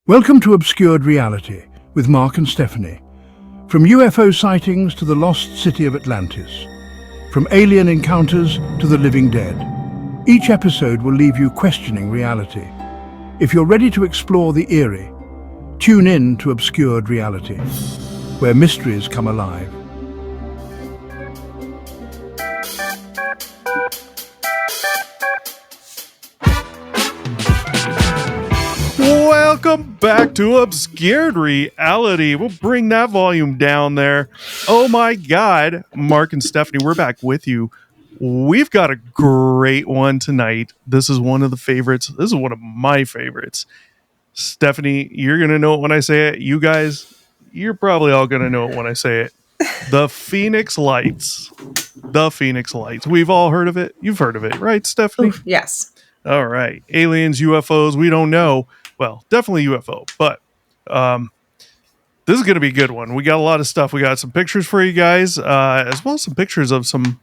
Welcome to Obscured Reality with Mark and Stephanie. From UFO sightings to the lost city of Atlantis, from alien encounters to the living dead, each episode will leave you questioning reality. If you're ready to explore the eerie, tune in to Obscured Reality, where mysteries come alive. Welcome back to Obscured Reality. We'll bring that volume down there. Oh my God, Mark and Stephanie, we're back with you. We've got a great one tonight. This is one of the favorites. This is one of my favorites. Stephanie, you're going to know it when I say it. You guys, you're probably all going to know it when I say it. The Phoenix Lights. The Phoenix Lights. We've all heard of it. You've heard of it, right, Stephanie? Oof, yes. All right. Aliens, UFOs, we don't know. Well, definitely UFO, but this is going to be a good one. We got a lot of stuff. We got some pictures for you guys, as well as some pictures of some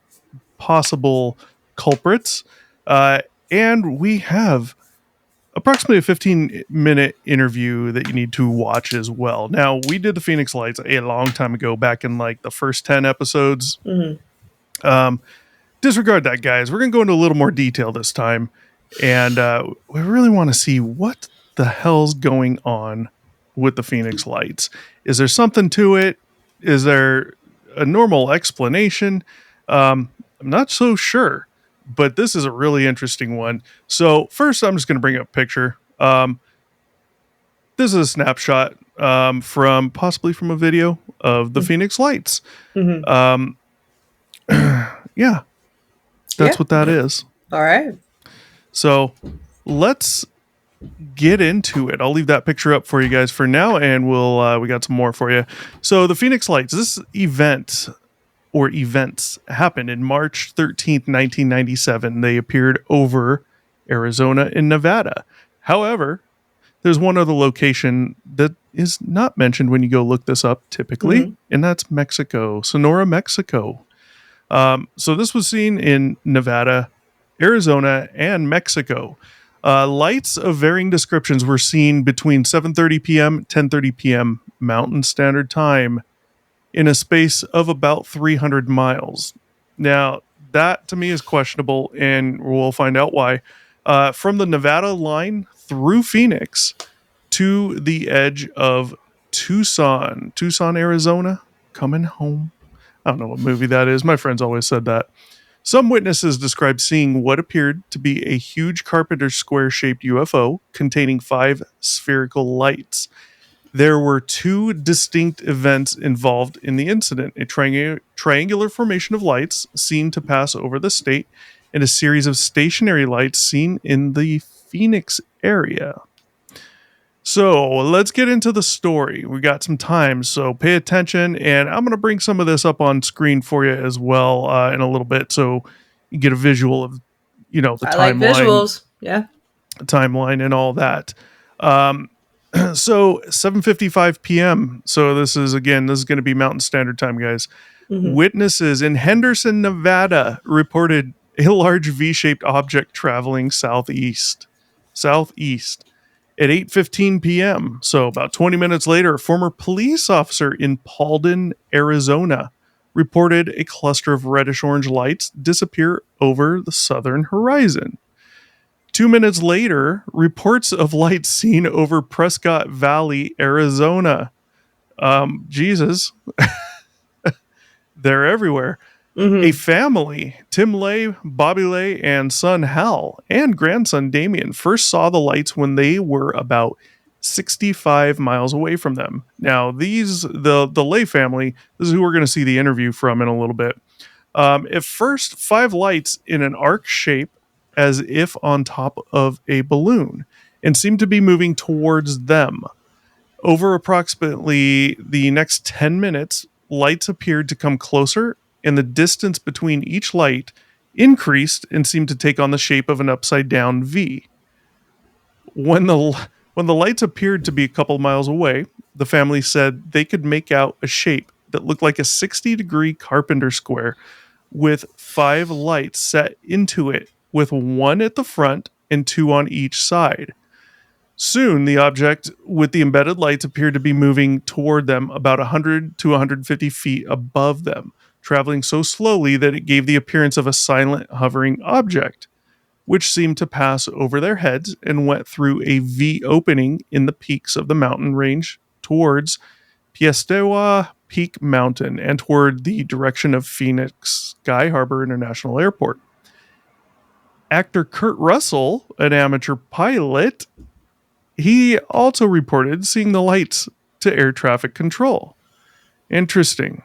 possible culprits. And we have approximately a 15-minute interview that you need to watch as well. Now, we did the Phoenix Lights a long time ago, back in like the first 10 episodes. Mm-hmm. Disregard that, guys. We're going to go into a little more detail this time. And we really want to see what the hell's going on with the Phoenix Lights. Is there something to it? Is there a normal explanation? I'm not so sure, but this is a really interesting one. So first, I'm just going to bring up a picture. This is a snapshot from possibly from a video of the Phoenix Lights. Mm-hmm. Yeah, that's what that is. All right. So let's get into it. I'll leave that picture up for you guys for now, and we got some more for you. So the Phoenix Lights, this event or events happened in March 13th, 1997. They appeared over Arizona and Nevada. However, there's one other location that is not mentioned when you go look this up typically, and that's Mexico, Sonora, Mexico. So this was seen in Nevada, Arizona, and Mexico. Lights of varying descriptions were seen between 7:30 p.m. 10:30 p.m. Mountain Standard Time in a space of about 300 miles. Now, that to me is questionable, and we'll find out why. From the Nevada line through Phoenix to the edge of Tucson, Arizona, coming home. I don't know what movie that is. My friends always said that. Some witnesses described seeing what appeared to be a huge carpenter square-shaped UFO containing 5 spherical lights. There were 2 distinct events involved in the incident: a triangular formation of lights seen to pass over the state, and a series of stationary lights seen in the Phoenix area. So let's get into the story. We got some time, so pay attention, and I'm going to bring some of this up on screen for you as well in a little bit, so you get a visual of, the timeline. I like visuals. Yeah. Timeline and all that. So 7:55 p.m. So this is going to be Mountain Standard Time, guys. Mm-hmm. Witnesses in Henderson, Nevada, reported a large V-shaped object traveling southeast. At 8:15 p.m., so about 20 minutes later, a former police officer in Paulden, Arizona, reported a cluster of reddish-orange lights disappear over the southern horizon. 2 minutes later, reports of lights seen over Prescott Valley, Arizona. Jesus. They're everywhere. Mm-hmm. A family, Tim Lay, Bobby Lay, and son Hal, and grandson Damien, first saw the lights when they were about 65 miles away from them. Now, the Lay family, this is who we're going to see the interview from in a little bit. At first, 5 lights in an arc shape as if on top of a balloon, and seemed to be moving towards them. Over approximately the next 10 minutes, lights appeared to come closer, and the distance between each light increased and seemed to take on the shape of an upside-down V. When the lights appeared to be a couple miles away, the family said they could make out a shape that looked like a 60-degree carpenter square with 5 lights set into it, with 1 at the front and 2 on each side. Soon, the object with the embedded lights appeared to be moving toward them about 100 to 150 feet above them, traveling so slowly that it gave the appearance of a silent, hovering object, which seemed to pass over their heads and went through a V opening in the peaks of the mountain range towards Piestewa Peak Mountain and toward the direction of Phoenix Sky Harbor International Airport. Actor Kurt Russell, an amateur pilot, he also reported seeing the lights to air traffic control. Interesting.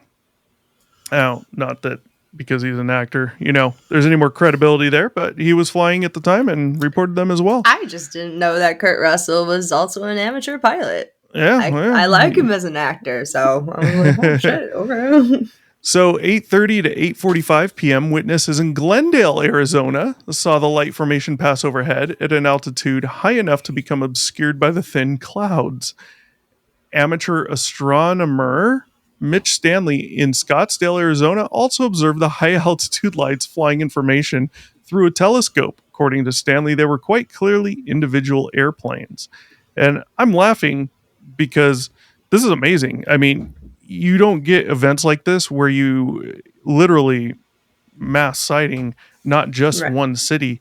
Now, not that because he's an actor, there's any more credibility there, but he was flying at the time and reported them as well. I just didn't know that Kurt Russell was also an amateur pilot. Yeah. I like him as an actor, so I was like, oh shit, okay. So 8:30 to 8:45 p.m., witnesses in Glendale, Arizona, saw the light formation pass overhead at an altitude high enough to become obscured by the thin clouds. Amateur astronomer Mitch Stanley in Scottsdale, Arizona, also observed the high-altitude lights flying information through a telescope. According to Stanley, they were quite clearly individual airplanes. And I'm laughing because this is amazing. I mean, you don't get events like this where you literally mass sighting not just one city,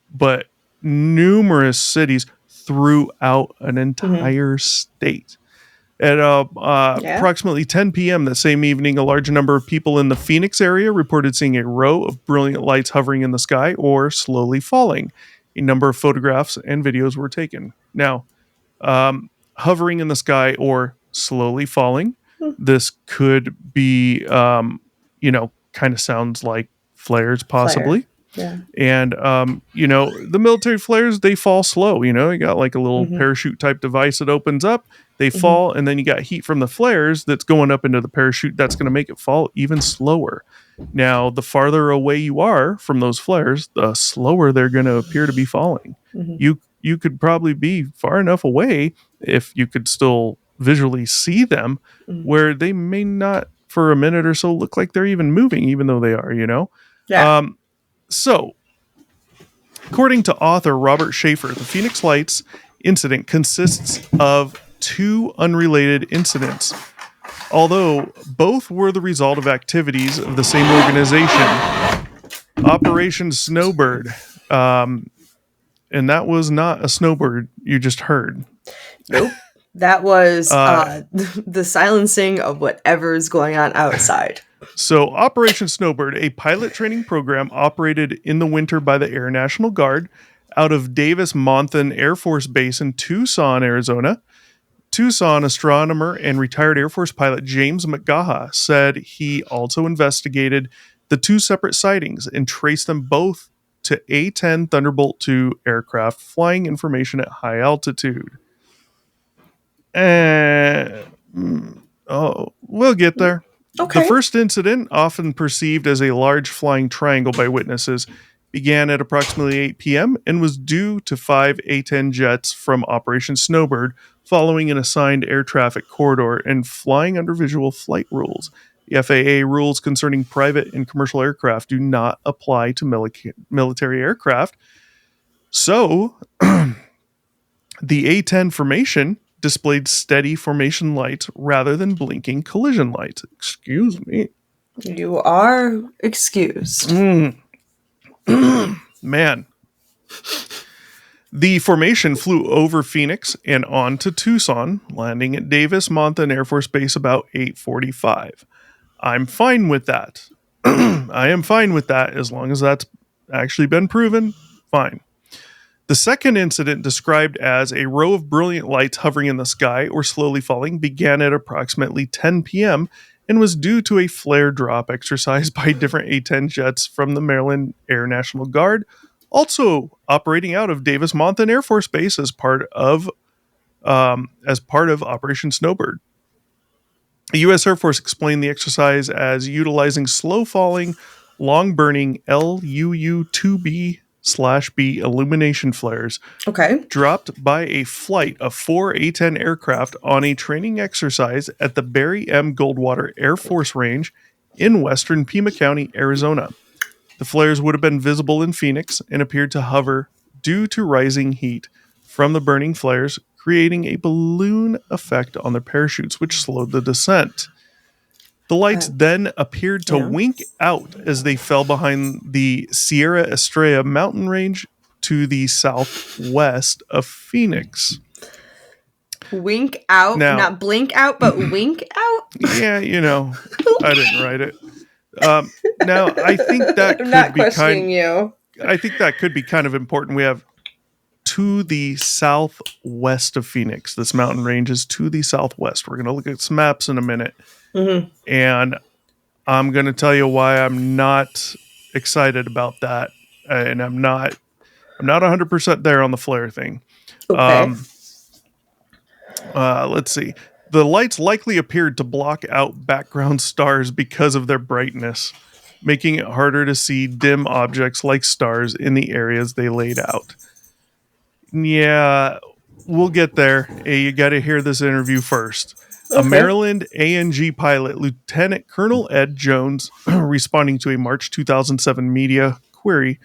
but numerous cities throughout an entire state. At approximately 10 p.m. that same evening, a large number of people in the Phoenix area reported seeing a row of brilliant lights hovering in the sky or slowly falling. A number of photographs and videos were taken. Now, hovering in the sky or slowly falling, this could be, kind of sounds like flares possibly. Yeah. And, the military flares, they fall slow. You got like a little parachute type device that opens up, they fall, and then you got heat from the flares that's going up into the parachute. That's going to make it fall even slower. Now, the farther away you are from those flares, the slower they're going to appear to be falling. You could probably be far enough away if you could still visually see them where they may not for a minute or so look like they're even moving, even though they are, Yeah. So, according to author Robert Schaefer, the Phoenix Lights incident consists of two unrelated incidents, although both were the result of activities of the same organization, Operation Snowbird. And that was not a snowbird you just heard. Nope. That was the silencing of whatever's going on outside. So, Operation Snowbird, a pilot training program operated in the winter by the Air National Guard out of Davis-Monthan Air Force Base in Tucson, Arizona. Tucson astronomer and retired Air Force pilot James McGaha said he also investigated the two separate sightings and traced them both to A-10 Thunderbolt II aircraft flying information at high altitude. We'll get there. Okay. The first incident, often perceived as a large flying triangle by witnesses, began at approximately 8 p.m. and was due to 5 A-10 jets from Operation Snowbird following an assigned air traffic corridor and flying under visual flight rules. The FAA rules concerning private and commercial aircraft do not apply to military aircraft. So, the A-10 formation displayed steady formation lights rather than blinking collision lights. Excuse me. You are excused. Man. The formation flew over Phoenix and on to Tucson, landing at Davis-Monthan Air Force Base about 8:45. I'm fine with that. I am fine with that as long as that's actually been proven. Fine. The second incident, described as a row of brilliant lights hovering in the sky or slowly falling, began at approximately 10 p.m. and was due to a flare drop exercise by different A-10 jets from the Maryland Air National Guard, also operating out of Davis-Monthan Air Force Base as part of Operation Snowbird. The U.S. Air Force explained the exercise as utilizing slow-falling, long-burning LUU-2B/B illumination flares dropped by a flight of 4 A-10 aircraft on a training exercise at the Barry M. Goldwater Air Force Range in western Pima County, Arizona. The flares would have been visible in Phoenix and appeared to hover due to rising heat from the burning flares, creating a balloon effect on their parachutes, which slowed the descent. The lights then appeared to wink out as they fell behind the Sierra Estrella mountain range to the southwest of Phoenix. Wink out, Now, not blink out, but wink out. Yeah, I didn't write it. Now, I think that I'm not could be questioning you. I think that could be kind of important. We have to the southwest of Phoenix. This mountain range is to the southwest. We're going to look at some maps in a minute. Mm-hmm. And I'm going to tell you why I'm not excited about that. And I'm not 100% there on the flare thing. Okay. Let's see. The lights likely appeared to block out background stars because of their brightness, making it harder to see dim objects like stars in the areas they laid out. Yeah, we'll get there. Hey, you got to hear this interview first. Okay. A Maryland A&G pilot, Lieutenant Colonel Ed Jones, responding to a March 2007 media query,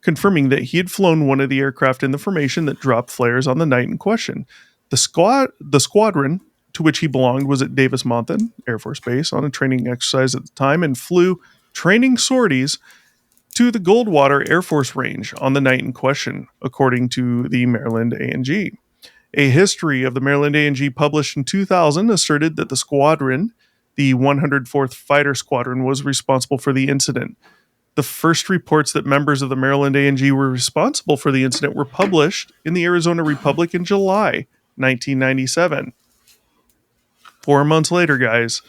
confirming that he had flown one of the aircraft in the formation that dropped flares on the night in question. The squadron to which he belonged was at Davis-Monthan Air Force Base on a training exercise at the time and flew training sorties to the Goldwater Air Force Range on the night in question, according to the Maryland A&G. A history of the Maryland A&G published in 2000 asserted that the squadron, the 104th Fighter Squadron, was responsible for the incident. The first reports that members of the Maryland A&G were responsible for the incident were published in the Arizona Republic in July 1997. 4 months later, guys.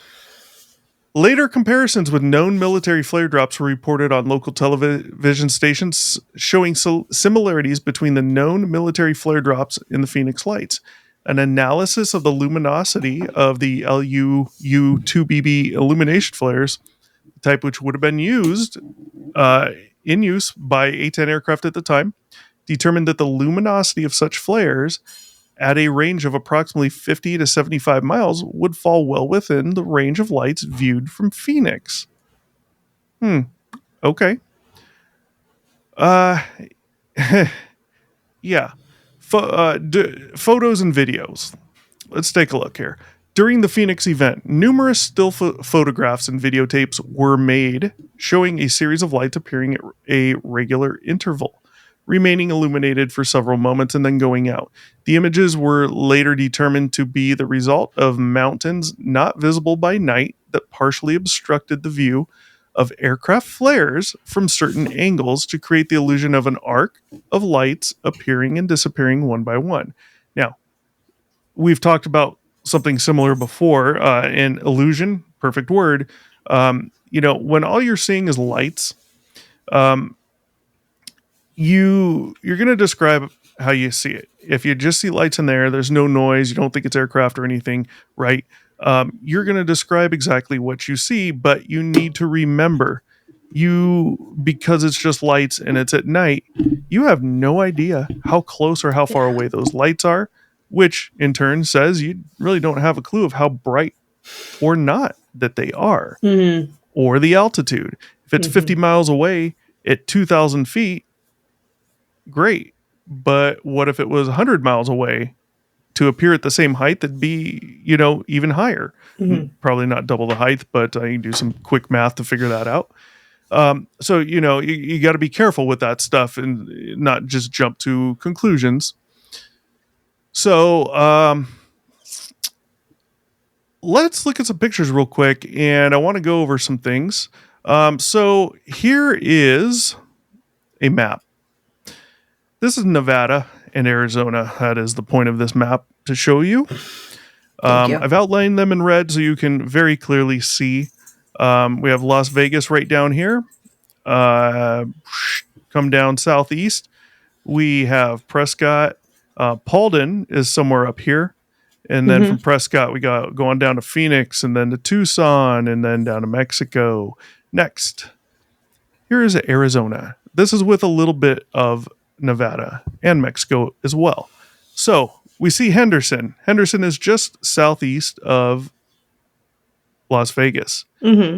Later comparisons with known military flare drops were reported on local television stations, showing similarities between the known military flare drops in the Phoenix Lights. An analysis of the luminosity of the LUU-2BB illumination flares, the type which would have been in use by A-10 aircraft at the time, determined that the luminosity of such flares at a range of approximately 50 to 75 miles would fall well within the range of lights viewed from Phoenix. Okay. Yeah. Photos and videos. Let's take a look here. During the Phoenix event, numerous still photographs and videotapes were made showing a series of lights appearing at a regular interval, remaining illuminated for several moments and then going out. The images were later determined to be the result of mountains not visible by night that partially obstructed the view of aircraft flares from certain angles to create the illusion of an arc of lights appearing and disappearing one by one. Now, we've talked about something similar before in illusion, perfect word. When all you're seeing is lights, you're going to describe how you see it. If you just see lights in there, there's no noise, you don't think it's aircraft or anything, right? You're going to describe exactly what you see, but you need to remember, because it's just lights and it's at night, you have no idea how close or how far away those lights are, which in turn says you really don't have a clue of how bright or not that they are, or the altitude. If it's 50 miles away at 2,000 feet, great. But what if it was 100 miles away? To appear at the same height, that'd be, even higher. Probably not double the height, but I can do some quick math to figure that out. So, you got to be careful with that stuff and not just jump to conclusions. So, let's look at some pictures real quick, and I want to go over some things. So here is a map. This is Nevada and Arizona. That is the point of this map to show you. I've outlined them in red so you can very clearly see. We have Las Vegas right down here. Come down southeast. We have Prescott. Paulden is somewhere up here. And then from Prescott, we got going down to Phoenix and then to Tucson and then down to Mexico. Next, here is Arizona. This is with a little bit of Nevada and Mexico as well. So we see Henderson. Henderson is just southeast of Las Vegas,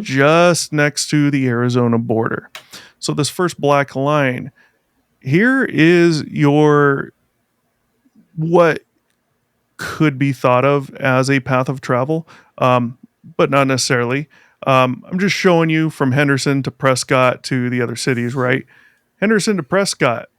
just next to the Arizona border. So this first black line, here is your what could be thought of as a path of travel, but not necessarily. I'm just showing you from Henderson to Prescott to the other cities, right? Henderson to Prescott.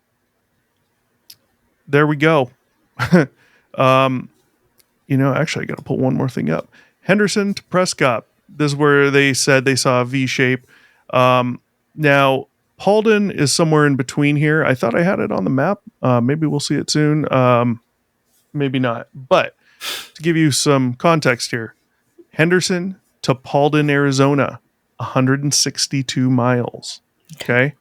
There we go. Actually, I got to pull one more thing up. Henderson to Prescott. This is where they said they saw a V shape. Now, Paulden is somewhere in between here. I thought I had it on the map. Maybe we'll see it soon. Maybe not. But to give you some context here, Henderson to Paulden, Arizona, 162 miles. Okay.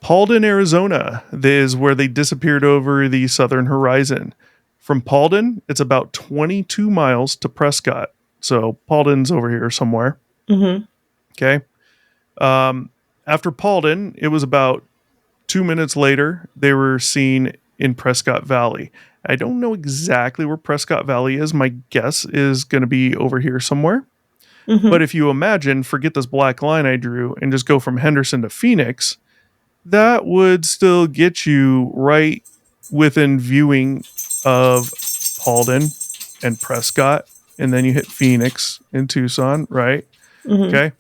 Paulden, Arizona is where they disappeared over the southern horizon. From Paulden, it's about 22 miles to Prescott. So Paulden's over here somewhere. Mm-hmm. Okay. After Paulden, it was about 2 minutes later, they were seen in Prescott Valley. I don't know exactly where Prescott Valley is. My guess is going to be over here somewhere. Mm-hmm. But if you imagine, forget this black line I drew and just go from Henderson to Phoenix, that would still get you right within viewing of Paulden and Prescott. And then you hit Phoenix in Tucson, right? Mm-hmm. Okay.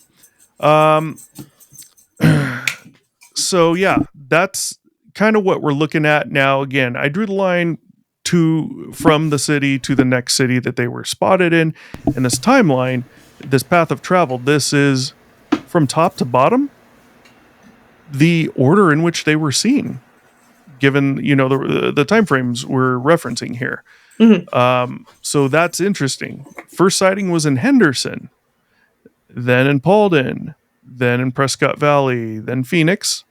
So yeah, that's kind of what we're looking at now. Again, I drew the line from the city to the next city that they were spotted in. And this timeline, this path of travel, this is from top to bottom, the order in which they were seen, given the time frames we're referencing here. Mm-hmm. So that's interesting. First sighting was in Henderson, then in Paulden, then in Prescott Valley, then Phoenix.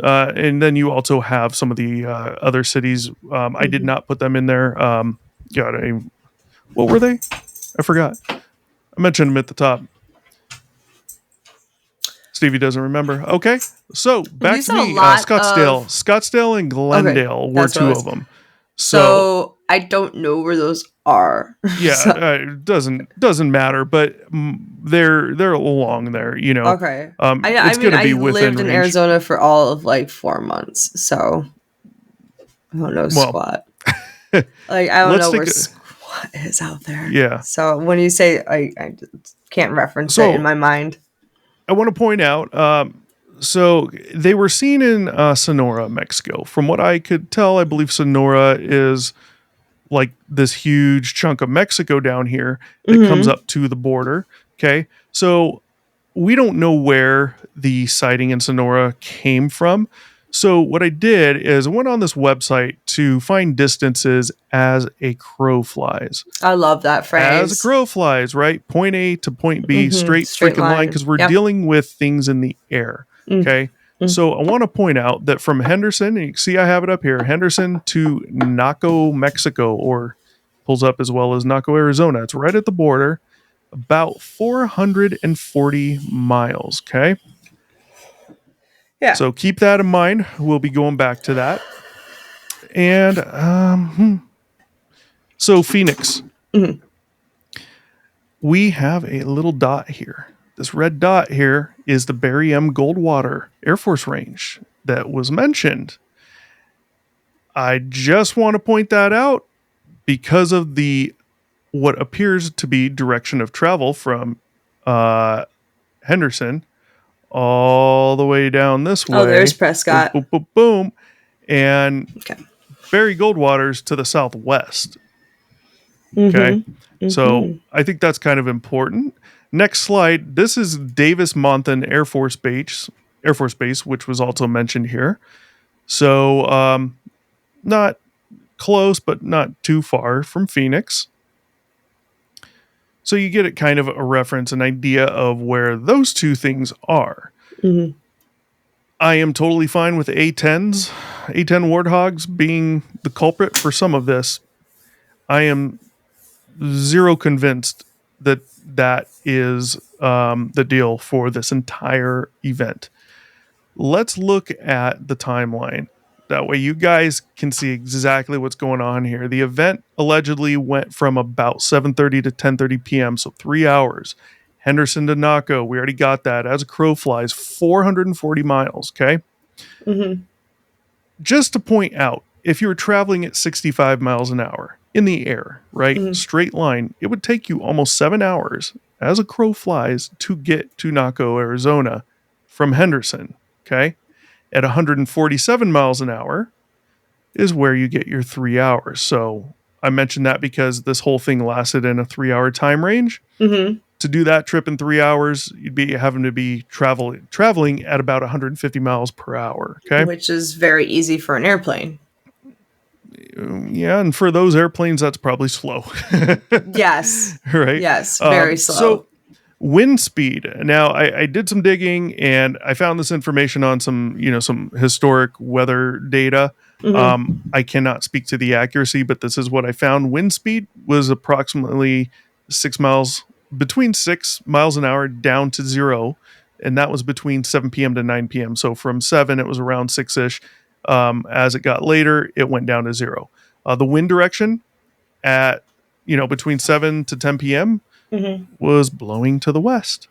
And then you also have some of the other cities. I did not put them in there. What were they? I forgot. I mentioned them at the top. Stevie doesn't remember. Okay. So back to me. Scottsdale and Glendale were two of them. So I don't know where those are. Yeah, it doesn't matter, but they're along there, Okay. It's going to be within lived in range. Arizona for all of like 4 months, so I don't know squat. I don't know where squat is out there. Yeah. So when you say I can't reference it in my mind. I want to point out, so they were seen in Sonora, Mexico. From what I could tell, I believe Sonora is like this huge chunk of Mexico down here that comes up to the border. Okay. So we don't know where the sighting in Sonora came from. So what I did is I went on this website to find distances as a crow flies. I love that phrase. As a crow flies, right? Point A to point B, straight freaking line, because we're dealing with things in the air. Okay. So I want to point out that from Henderson, you can see I have it up here, Henderson to Naco, Mexico, or pulls up as well as Naco, Arizona. It's right at the border, about 440 miles. Okay. Yeah. So keep that in mind. We'll be going back to that. And so Phoenix. Mm-hmm. We have a little dot here. This red dot here is the Barry M. Goldwater Air Force Range that was mentioned. I just want to point that out because of what appears to be direction of travel from Henderson all the way down this way. Oh, there's Prescott. Boom, boom, boom, boom. And Barry Goldwater's to the southwest. Okay. So I think that's kind of important. Next slide. This is Davis-Monthan Air Force Base, which was also mentioned here. So not close, but not too far from Phoenix. So you get it kind of a reference, an idea of where those two things are. Mm-hmm. I am totally fine with A-10s, A-10 Warthogs being the culprit for some of this. I am zero convinced that is the deal for this entire event. Let's look at the timeline. That way you guys can see exactly what's going on here. The event allegedly went from about 7:30 to 10:30 p.m., so 3 hours. Henderson to Naco, we already got that. As a crow flies, 440 miles, okay? Mm-hmm. Just to point out, if you were traveling at 65 miles an hour in the air, right, straight line, it would take you almost 7 hours as a crow flies to get to Naco, Arizona from Henderson. Okay. At 147 miles an hour is where you get your 3 hours. So I mentioned that because this whole thing lasted in a 3-hour time range. Mm-hmm. To do that trip in 3 hours, you'd be having to be traveling at about 150 miles per hour. Okay. Which is very easy for an airplane. Yeah, and for those airplanes, that's probably slow. Yes. Right? Yes, very slow. So, wind speed. Now, I did some digging, and I found this information on some historic weather data. I cannot speak to the accuracy, but this is what I found. Wind speed was approximately between 6 miles an hour down to 0, and that was between 7 p.m. to 9 p.m. So from 7, it was around 6-ish. As it got later, it went down to 0. The wind direction at between 7 to 10 p.m. Was blowing to the west.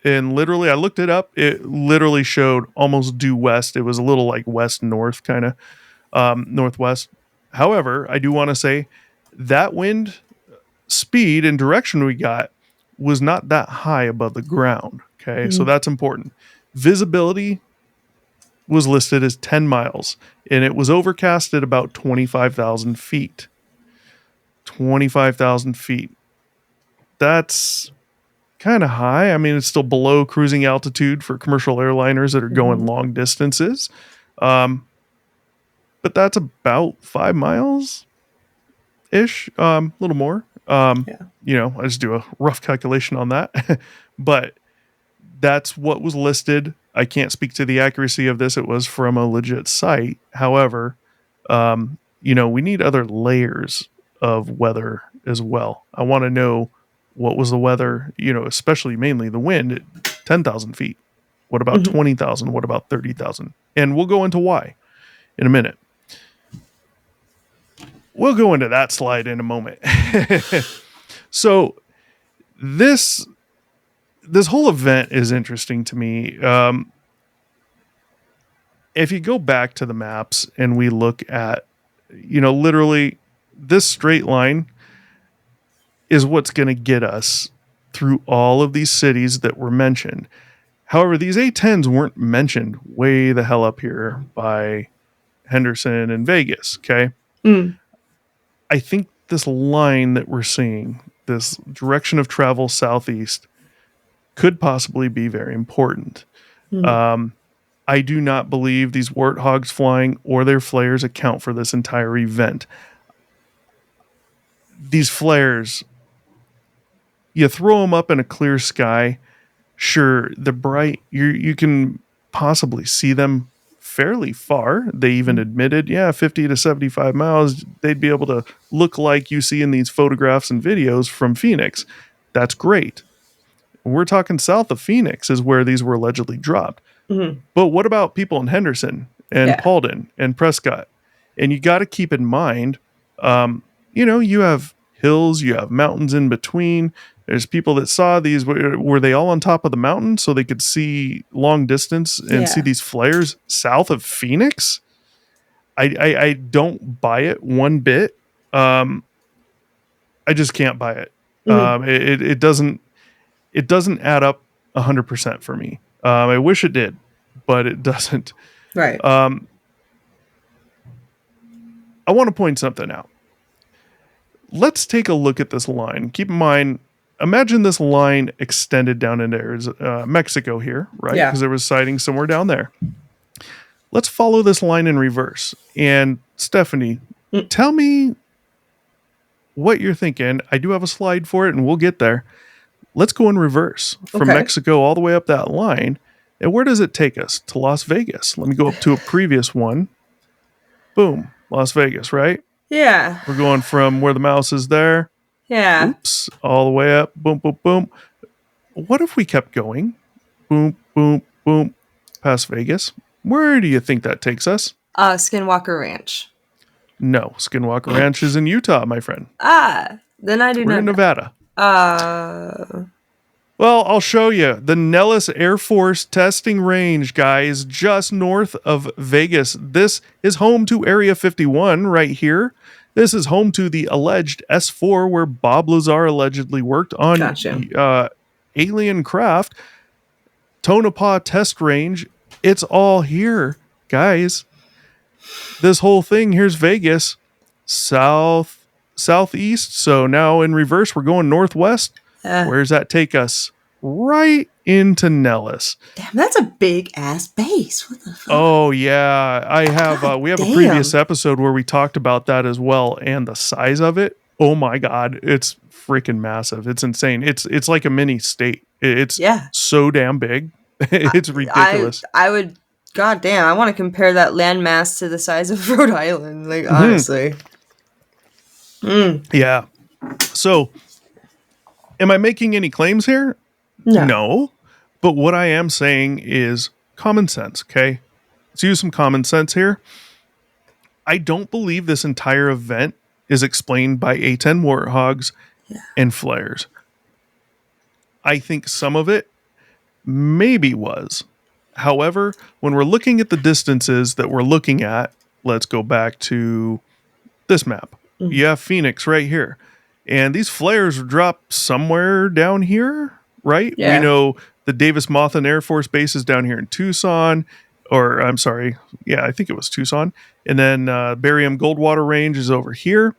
And literally, I looked it up. It literally showed almost due west. It was a little like west north, kind of northwest. However, I do want to say that wind speed and direction we got was not that high above the ground. Okay, so that's important. Visibility was listed as 10 miles, and it was overcast at about 25,000 feet. 25,000 feet. That's kind of high. I mean, it's still below cruising altitude for commercial airliners that are going long distances. But that's about 5 miles ish, a little more. I just do a rough calculation on that. But that's what was listed. I can't speak to the accuracy of this. It was from a legit site. However, we need other layers of weather as well. I want to know what was the weather, especially mainly the wind at 10,000 feet. What about 20,000? What about 30,000? And we'll go into why in a minute. We'll go into that slide in a moment. So this whole event is interesting to me. If you go back to the maps and we look at, literally this straight line is what's going to get us through all of these cities that were mentioned. However, these A10s weren't mentioned way the hell up here by Henderson and Vegas, okay? I think this line that we're seeing, this direction of travel southeast, could possibly be very important. I do not believe these warthogs flying or their flares account for this entire event. These flares, you throw them up in a clear sky, sure, the bright, you can possibly see them fairly far. They even admitted, 50 to 75 miles, they'd be able to look like you see in these photographs and videos from Phoenix. That's great. We're talking south of Phoenix is where these were allegedly dropped. But what about people in Henderson and Paulden and Prescott? And you got to keep in mind, you have hills, you have mountains in between. There's people that saw these. Were they all on top of the mountain so they could see long distance and see these flares south of Phoenix? I don't buy it one bit. I just can't buy it. It doesn't add up 100% for me. I wish it did, but it doesn't. Right. I want to point something out. Let's take a look at this line. Keep in mind, imagine this line extended down into Mexico here, right? Because there was sightings somewhere down there. Let's follow this line in reverse. And Stephanie, tell me what you're thinking. I do have a slide for it, and we'll get there. Let's go in reverse from Mexico all the way up that line. And where does it take us? To Las Vegas. Let me go up to a previous one. Boom. Las Vegas, right? Yeah. We're going from where the mouse is there. Yeah. Oops. All the way up. Boom, boom, boom. What if we kept going? Boom, boom, boom. Past Vegas. Where do you think that takes us? Skinwalker Ranch. No. Skinwalker Ranch is in Utah, my friend. Then I do We're not in know. Nevada. Well, I'll show you. The Nellis Air Force Testing Range, guys, just north of Vegas. This is home to Area 51 right here. This is home to the alleged S4 where Bob Lazar allegedly worked on Gotcha. alien craft. Tonopah Test Range. It's all here, guys. This whole thing, here's Vegas, southeast. So now in reverse, we're going northwest. Where does that take us? Right into Nellis. Damn, that's a big ass base. What the fuck? Oh yeah, I have. We have a previous episode where we talked about that as well, and the size of it. Oh my god, it's freaking massive. It's insane. It's like a mini state. It's so damn big. It's ridiculous. I would. God damn, I want to compare that landmass to the size of Rhode Island. Like honestly. Yeah. So. Am I making any claims here? No. But what I am saying is common sense, okay? Let's use some common sense here. I don't believe this entire event is explained by A-10 warthogs and flares. I think some of it maybe was. However, when we're looking at the distances that we're looking at, let's go back to this map. You have Phoenix right here. And these flares drop somewhere down here, right? Yeah. We know the Davis-Monthan Air Force Base is down here in Tucson. Or, I'm sorry. Yeah, I think it was Tucson. And then Barium Goldwater Range is over here.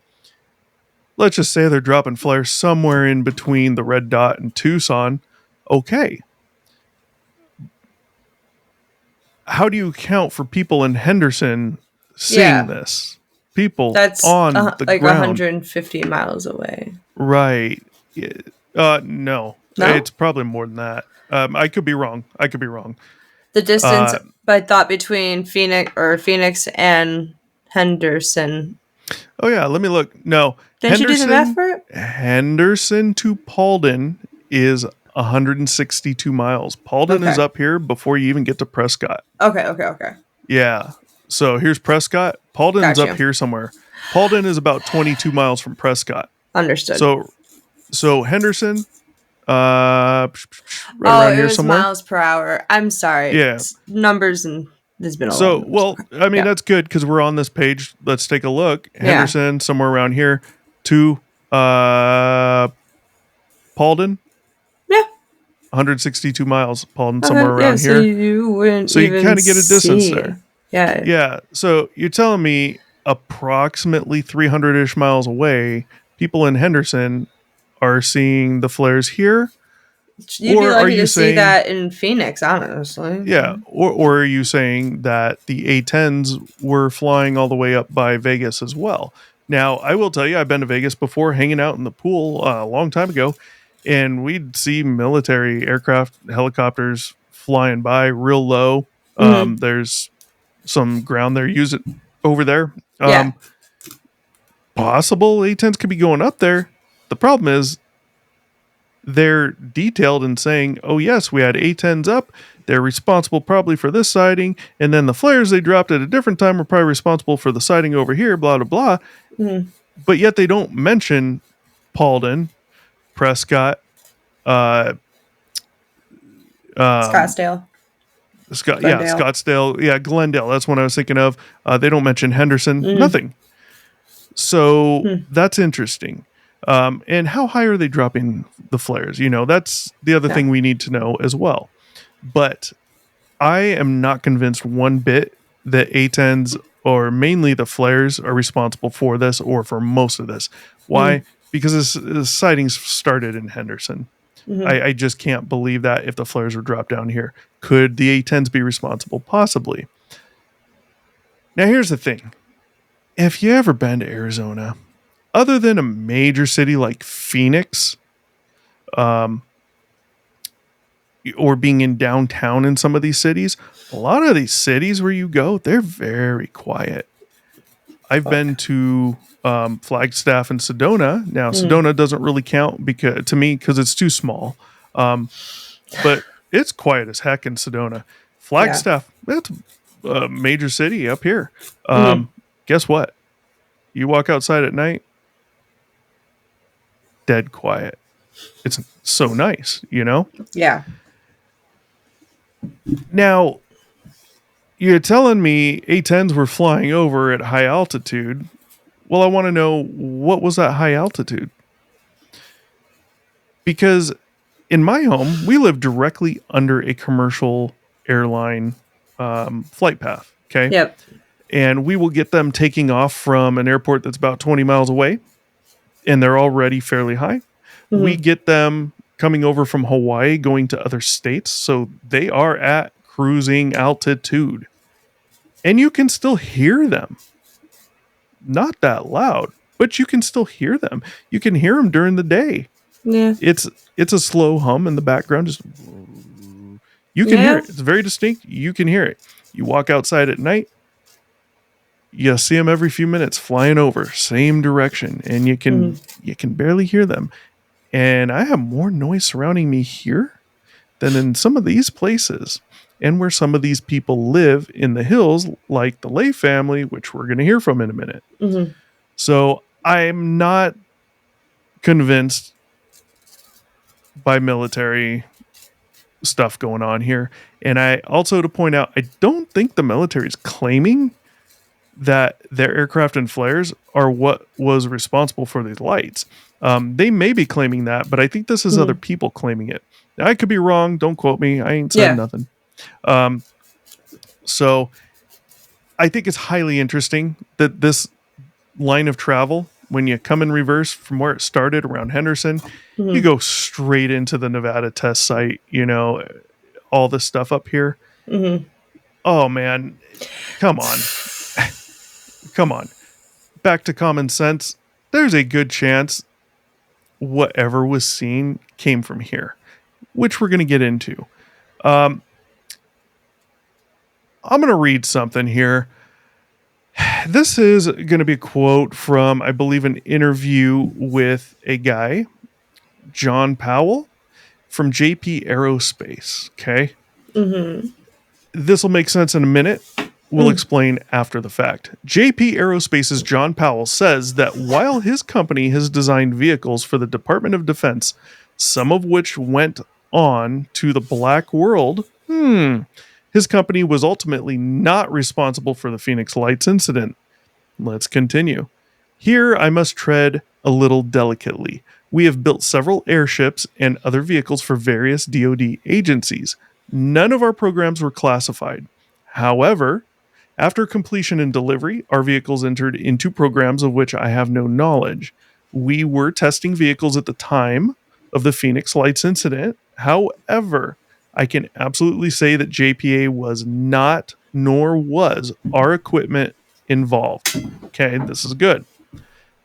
Let's just say they're dropping flares somewhere in between the red dot and Tucson. Okay. How do you account for people in Henderson seeing this? People that's on the like ground. 150 miles away. Right. No. It's probably more than that. I could be wrong. The distance, I thought, between Phoenix and Henderson. Oh, yeah. Let me look. No. Didn't you do the math for it? Henderson to Paulden is 162 miles. Paulden is up here before you even get to Prescott. Okay. Yeah. So here's Prescott. Paulden's up here somewhere. Paulden is about 22 miles from Prescott. Understood. So Henderson, right around here somewhere. Miles per hour. I'm sorry. Yeah. It's numbers and there's been a lot. I mean, that's good because we're on this page. Let's take a look. Henderson, somewhere around here to Paulden. Yeah. 162 miles. Paulden, somewhere around here. So you kind of get a distance there. Yeah. Yeah. So you're telling me approximately 300-ish miles away, people in Henderson are seeing the flares here? You'd be lucky to see that in Phoenix, honestly. Yeah. Or are you saying that the A-10s were flying all the way up by Vegas as well? Now, I will tell you, I've been to Vegas before, hanging out in the pool a long time ago, and we'd see military aircraft, helicopters flying by real low. There's some ground there, use it over there. Possible A-10s could be going up there. The problem is they're detailed in saying, oh yes, we had A-10s up. They're responsible probably for this sighting. And then the flares they dropped at a different time were probably responsible for the sighting over here, blah, blah, blah. But yet they don't mention Paulden, Prescott, Scottsdale. Scottsdale. Yeah, Glendale. That's what I was thinking of. They don't mention Henderson. Nothing. So that's interesting. And how high are they dropping the flares? That's the other thing we need to know as well. But I am not convinced one bit that A-10s or mainly the flares are responsible for this or for most of this. Why? Because the sightings started in Henderson. I just can't believe that if the flares were dropped down here. Could the A-10s be responsible? Possibly. Now, here's the thing. If you ever been to Arizona, other than a major city like Phoenix, or being in downtown in some of these cities, a lot of these cities where you go, they're very quiet. I've been to Flagstaff and Sedona. Now, Sedona doesn't really count to me because it's too small. But it's quiet as heck in Sedona. Flagstaff, that's a major city up here. Guess what? You walk outside at night, dead quiet. it's so nice, you know? Yeah. Now, you're telling me A-10s were flying over at high altitude. Well, I want to know, what was that high altitude? Because in my home, we live directly under a commercial airline flight path. Okay. Yep. And we will get them taking off from an airport that's about 20 miles away, and they're already fairly high. Mm-hmm. We get them coming over from Hawaii, going to other states. So they are at cruising altitude. And you can still hear them. Not that loud, but you can still hear them. You can hear them during the day. Yeah. It's a slow hum in the background. Just you can hear it. It's very distinct. You can hear it. You walk outside at night, you see them every few minutes flying over, same direction, and you can barely hear them. And I have more noise surrounding me here than in some of these places, and where some of these people live in the hills, like the Lay family, which we're going to hear from in a minute. Mm-hmm. So I'm not convinced by military stuff going on here. And I also, to point out, I don't think the military is claiming that their aircraft and flares are what was responsible for these lights. They may be claiming that, but I think this is other people claiming it. Now, I could be wrong. Don't quote me. I ain't said nothing. So I think it's highly interesting that this line of travel, when you come in reverse from where it started around Henderson, you go straight into the Nevada test site, you know, all this stuff up here. Mm-hmm. Oh, man. Come on. Come on. Back to common sense. There's a good chance whatever was seen came from here, which we're going to get into. I'm going to read something here. This is going to be a quote from, I believe, an interview with a guy, John Powell, from JP Aerospace. Okay. Mm-hmm. This will make sense in a minute. We'll explain after the fact. JP Aerospace's John Powell says that while his company has designed vehicles for the Department of Defense, some of which went on to the black world, his company was ultimately not responsible for the Phoenix Lights incident. Let's continue. Here I must tread a little delicately. We have built several airships and other vehicles for various DoD agencies. None of our programs were classified. However, after completion and delivery, our vehicles entered into programs of which I have no knowledge. We were testing vehicles at the time of the Phoenix Lights incident. However, I can absolutely say that JPA was not, nor was our equipment involved. Okay, this is good.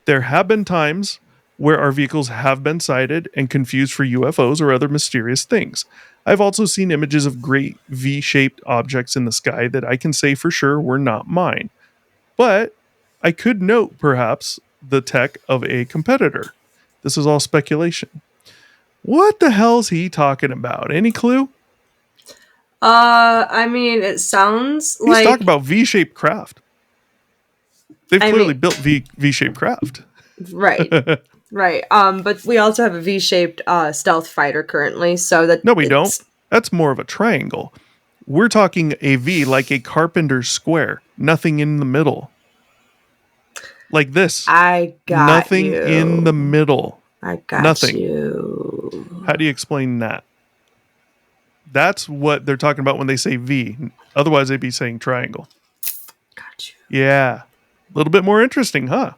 There have been times where our vehicles have been sighted and confused for UFOs or other mysterious things. I've also seen images of great V-shaped objects in the sky that I can say for sure were not mine. But I could note, perhaps, the tech of a competitor. This is all speculation. What the hell's he talking about? Any clue? I mean, it sounds like... He's talking about V-shaped craft. They've clearly built V-shaped craft. Right. Right. But we also have a V-shaped stealth fighter currently, so that... No, we don't. That's more of a triangle. We're talking a V, like a carpenter's square. Nothing in the middle. Like this. I got Nothing you. in the middle. I got Nothing. you. How do you explain that? That's what they're talking about when they say V. Otherwise, they'd be saying triangle. Got you. Yeah. A little bit more interesting, huh?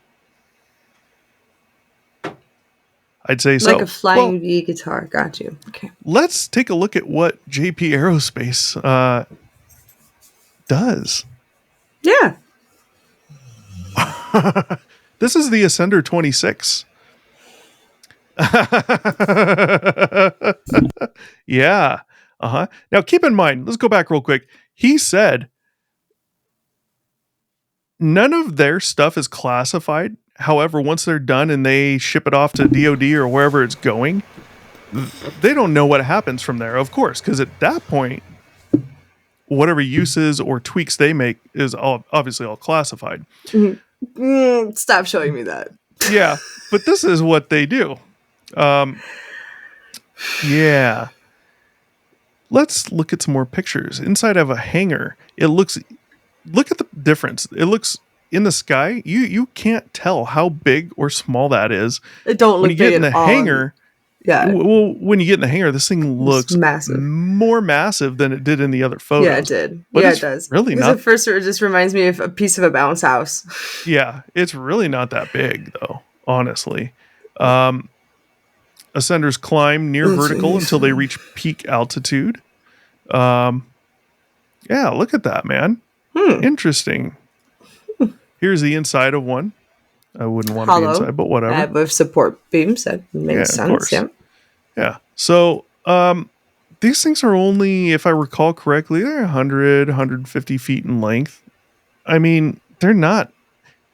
I'd say so. Like a flying V guitar. Got you. Okay. Let's take a look at what JP Aerospace does. Yeah. This is the Ascender 26. Yeah. Uh-huh. Now, keep in mind, let's go back real quick. He said none of their stuff is classified. However, once they're done and they ship it off to DOD or wherever it's going, they don't know what happens from there, of course, because at that point, whatever uses or tweaks they make is obviously all classified. Stop showing me that. Yeah, but this is what they do. Yeah. Let's look at some more pictures. Inside of a hangar, look at the difference. It looks in the sky, you can't tell how big or small that is. It don't When look you get big in at the all. hangar, Yeah. well, when you get in the hangar, this thing looks massive. more massive than it did in the other photos. Yeah, it did. But yeah, it's it does. Really because not. at first it just reminds me of a piece of a bounce house. Yeah, it's really not that big, though, honestly. Ascenders climb near vertical until they reach peak altitude. Yeah, look at that, man. Interesting. Here's the inside of one. I wouldn't want to be Hollow. inside, but whatever. With support beams. That makes sense. Of course. Yeah. Yeah. So, these things are only, if I recall correctly, they're 100, 150 feet in length. I mean, they're not,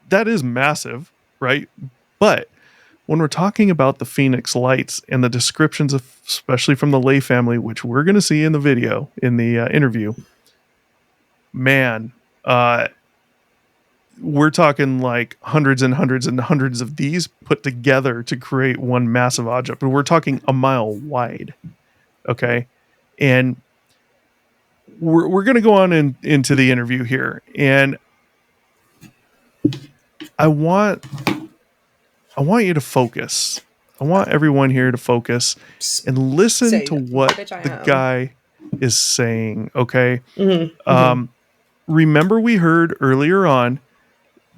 that is massive, right? But when we're talking about the Phoenix Lights and the descriptions of, especially from the Lay family, which we're going to see in the video, in the interview, man, we're talking like hundreds and hundreds and hundreds of these put together to create one massive object. And we're talking a mile wide. Okay. And we're going to go on into the interview here. And I want you to focus. I want everyone here to focus and listen to what the guy is saying. Okay. Remember, we heard earlier on,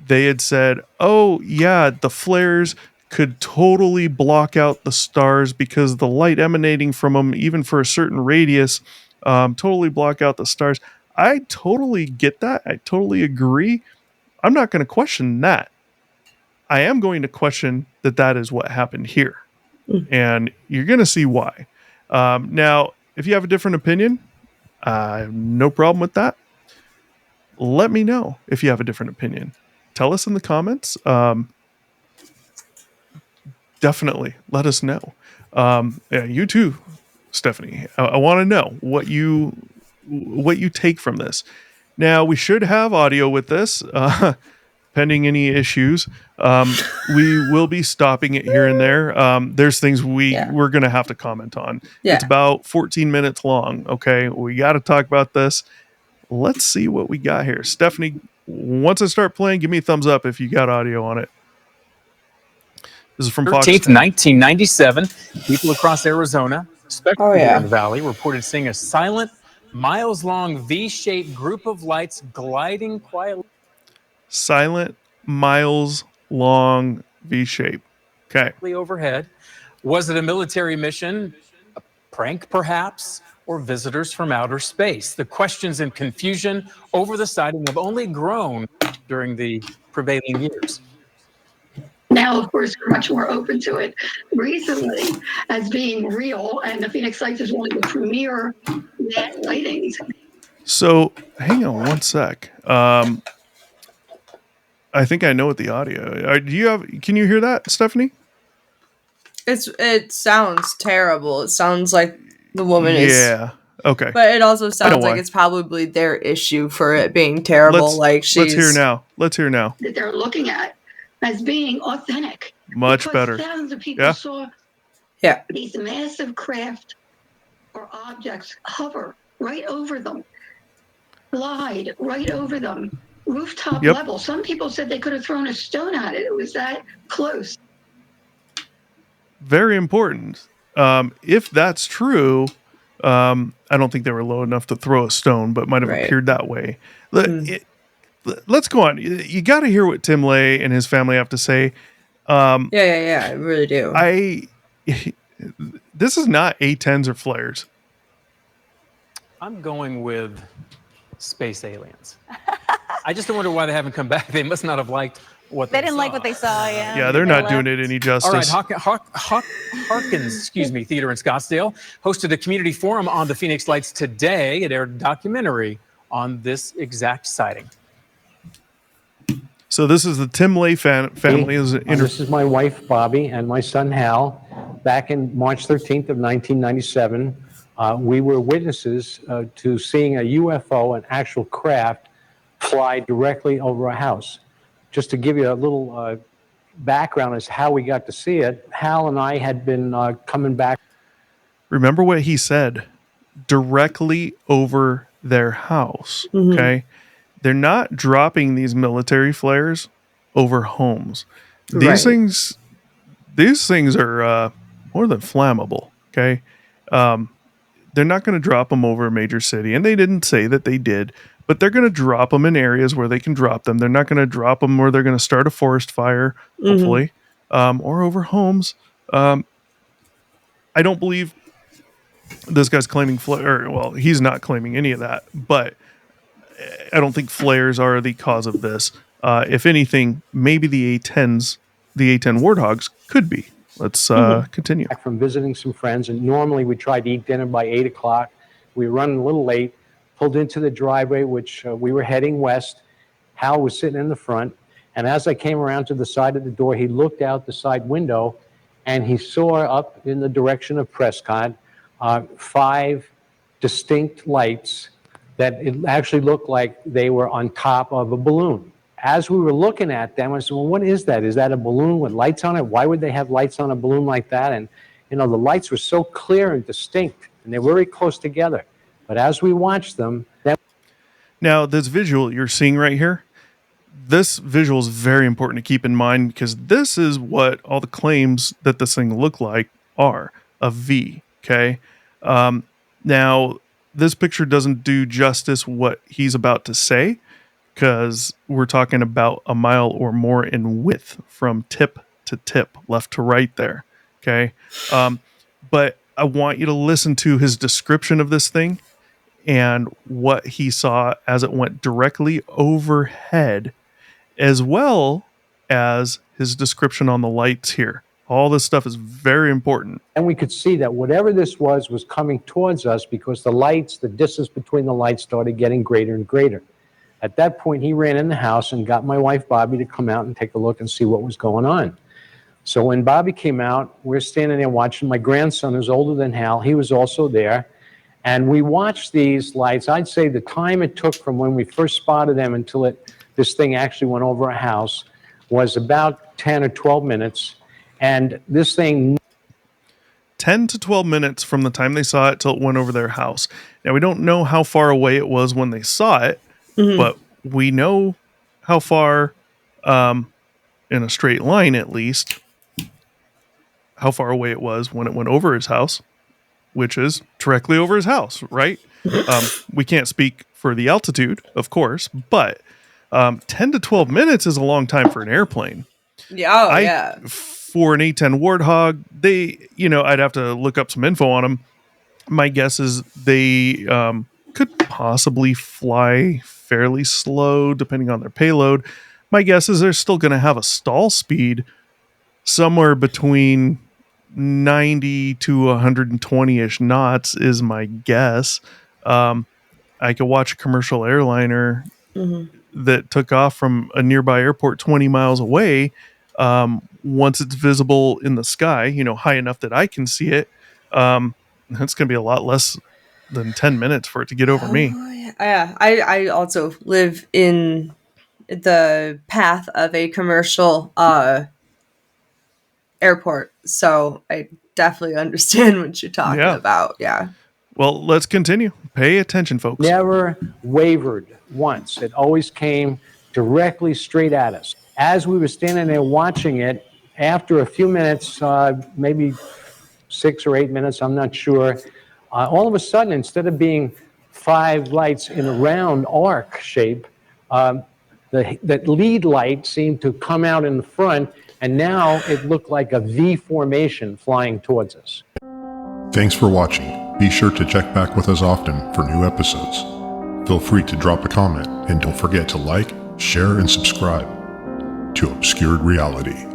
they had said, oh, yeah, the flares could totally block out the stars because the light emanating from them, even for a certain radius, totally block out the stars. I totally get that. I totally agree. I'm not going to question that. I am going to question that is what happened here. And you're going to see why. Now, if you have a different opinion, no problem with that. Let me know if you have a different opinion. Tell us in the comments. Definitely let us know. Yeah, you too, Stephanie. I want to know what you take from this. Now, we should have audio with this, pending any issues. We will be stopping it here and there. There's things we're going to have to comment on. Yeah. It's about 14 minutes long. Okay, we got to talk about this. Let's see what we got here. Stephanie, once I start playing, give me a thumbs up if you got audio on it. This is from 13th, 1997. People across Arizona, especially in the valley, reported seeing a silent, miles-long V-shaped group of lights gliding quietly. Silent, miles-long V-shape. Okay. Overhead. Was it a military mission, a prank perhaps, or visitors from outer space? The questions and confusion over the sighting have only grown during the prevailing years. Now, of course, we're much more open to it recently as being real, and the Phoenix Lights is one of the premier sightings. So, hang on one sec. I think I know what the audio. Can you hear that, Stephanie? It sounds terrible. It sounds like the woman is. Yeah. Okay. But it also sounds like it's probably their issue for it being terrible. Let's hear now. That they're looking at as being authentic. Much better. Thousands of people saw these massive craft or objects hover right over them, glide right over them, rooftop level. Some people said they could have thrown a stone at it. It was that close. Very important. If that's true, I don't think they were low enough to throw a stone, but might have appeared that way. Let's go on. You got to hear what Tim Lay and his family have to say. I really do. This is not A-10s or flares. I'm going with space aliens. I just wonder why they haven't come back. They must not have liked what they didn't saw. like what they saw. Yeah, they're not doing it any justice. All right, Harkins, Theater in Scottsdale hosted a community forum on the Phoenix Lights today. It aired a documentary on this exact sighting. So this is the Tim Lay family. This is my wife, Bobby, and my son, Hal. Back in March 13th of 1997, we were witnesses to seeing a UFO, an actual craft, fly directly over a house. Just to give you a little background as to how we got to see it, Hal and I had been coming back. remember what he said, directly over their house. Mhm. Okay. They're not dropping these military flares over homes. Right. These things are more than flammable. Okay. They're not going to drop them over a major city, and they didn't say that they did, but they're going to drop them in areas where they can drop them. They're not going to drop them where they're going to start a forest fire, hopefully, or over homes. I don't believe this guy's claiming flare. Well, he's not claiming any of that, but I don't think flares are the cause of this. If anything, maybe the A10s, the A10 Warthogs could be. Let's continue. Back from visiting some friends, and normally we try to eat dinner by 8 o'clock. We were running a little late, pulled into the driveway, which we were heading west. Hal was sitting in the front, and as I came around to the side of the door, he looked out the side window, and he saw up in the direction of Prescott 5 distinct lights that it actually looked like they were on top of a balloon. As we were looking at them, I said, well, what is that? Is that a balloon with lights on it? Why would they have lights on a balloon like that? And, you know, the lights were so clear and distinct, and they were very close together. But as we watched them... Now, this visual you're seeing right here, this visual is very important to keep in mind, because this is what all the claims that this thing looked like are, a V, okay? Now, this picture doesn't do justice what he's about to say, because we're talking about a mile or more in width from tip to tip, left to right there. Okay. But I want you to listen to his description of this thing and what he saw as it went directly overhead, as well as his description on the lights here. All this stuff is very important. And we could see that whatever this was coming towards us, because the lights, the distance between the lights started getting greater and greater. At that point, he ran in the house and got my wife, Bobby, to come out and take a look and see what was going on. So when Bobby came out, we're standing there watching. My grandson, who's older than Hal, he was also there. And we watched these lights. I'd say the time it took from when we first spotted them until this thing actually went over a house was about 10 or 12 minutes. And this thing... 10 to 12 minutes from the time they saw it till it went over their house. Now, we don't know how far away it was when they saw it, but we know how far, in a straight line at least, how far away it was when it went over his house, which is directly over his house, right? We can't speak for the altitude, of course, but 10 to 12 minutes is a long time for an airplane. Yeah, yeah. For an A10 Warthog, I'd have to look up some info on them. My guess is they could possibly fly fairly slow depending on their payload. My guess is they're still going to have a stall speed somewhere between 90 to 120-ish knots is my guess. I could watch a commercial airliner that took off from a nearby airport 20 miles away. Once it's visible in the sky, high enough that I can see it, that's going to be a lot less than 10 minutes for it to get over me. Yeah, I also live in the path of a commercial airport, so I definitely understand what you're talking about. Yeah. Well, let's continue. Pay attention, folks. Never wavered once. It always came directly straight at us. As we were standing there watching it, after a few minutes, maybe 6 or 8 minutes, I'm not sure, all of a sudden, instead of being 5 lights in a round arc shape, the lead light seemed to come out in the front, and now it looked like a V formation flying towards us. Thanks for watching. Be sure to check back with us often for new episodes. Feel free to drop a comment, and don't forget to like, share, and subscribe to Obscured Reality.